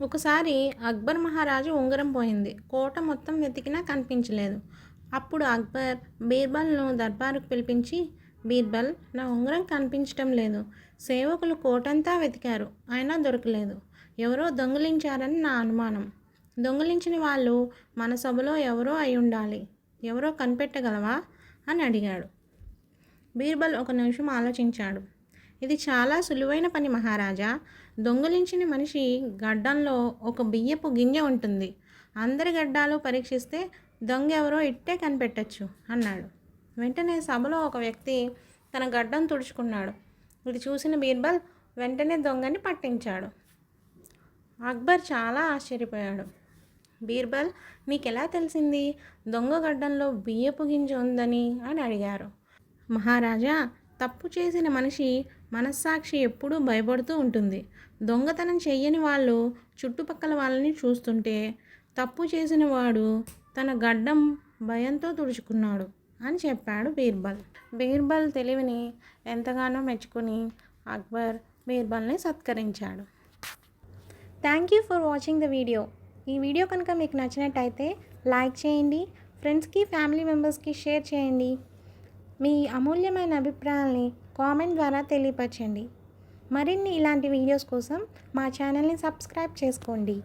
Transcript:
ఒకసారి అక్బర్ మహారాజు ఉంగరం పోయింది. కోట మొత్తం వెతికినా కనిపించలేదు. అప్పుడు అక్బర్ బీర్బల్ను దర్బారుకు పిలిపించి, బీర్బల్, నా ఉంగరం కనిపించటం లేదు. సేవకులు కోటంతా వెతికారు, అయినా దొరకలేదు. ఎవరో దొంగిలించారని నా అనుమానం. దొంగిలించిన వాళ్ళు మన సభలో ఎవరో అయి ఉండాలి. ఎవరో కనిపెట్టగలవా అని అడిగాడు. బీర్బల్ ఒక నిమిషం ఆలోచించాడు. ఇది చాలా సులువైన పని మహారాజా. దొంగిలించిన మనిషి గడ్డంలో ఒక బియ్యపు గింజ ఉంటుంది. అందరి గడ్డాలు పరీక్షిస్తే దొంగ ఎవరో ఇట్టే కనిపెట్టచ్చు అన్నాడు. వెంటనే సభలో ఒక వ్యక్తి తన గడ్డం తుడుచుకున్నాడు. ఇది చూసిన బీర్బల్ వెంటనే దొంగని పట్టించాడు. అక్బర్ చాలా ఆశ్చర్యపోయాడు. బీర్బల్, నీకెలా తెలిసింది దొంగ గడ్డంలో బియ్యపు గింజ ఉందని అని అడిగారు. మహారాజా, తప్పు చేసిన మనిషి మనస్సాక్షి ఎప్పుడూ భయపడుతూ ఉంటుంది. దొంగతనం చెయ్యని వాళ్ళు చుట్టుపక్కల వాళ్ళని చూస్తుంటే తప్పు చేసిన వాడు తన గడ్డం భయంతో తుడుచుకున్నాడు అని చెప్పాడు బీర్బల్. బీర్బల్ తెలివిని ఎంతగానో మెచ్చుకుని అక్బర్ బీర్బల్ని సత్కరించాడు. Thank you for watching the video. ఈ వీడియో కనుక మీకు నచ్చినట్టయితే లైక్ చేయండి, ఫ్రెండ్స్కి ఫ్యామిలీ మెంబర్స్కి షేర్ చేయండి. మీ అమూల్యమైన అభిప్రాయాల్ని కామెంట్ ద్వారా తెలియపరచండి. మరిన్ని ఇలాంటి వీడియోస్ కోసం మా ఛానల్ని సబ్స్క్రైబ్ చేసుకోండి.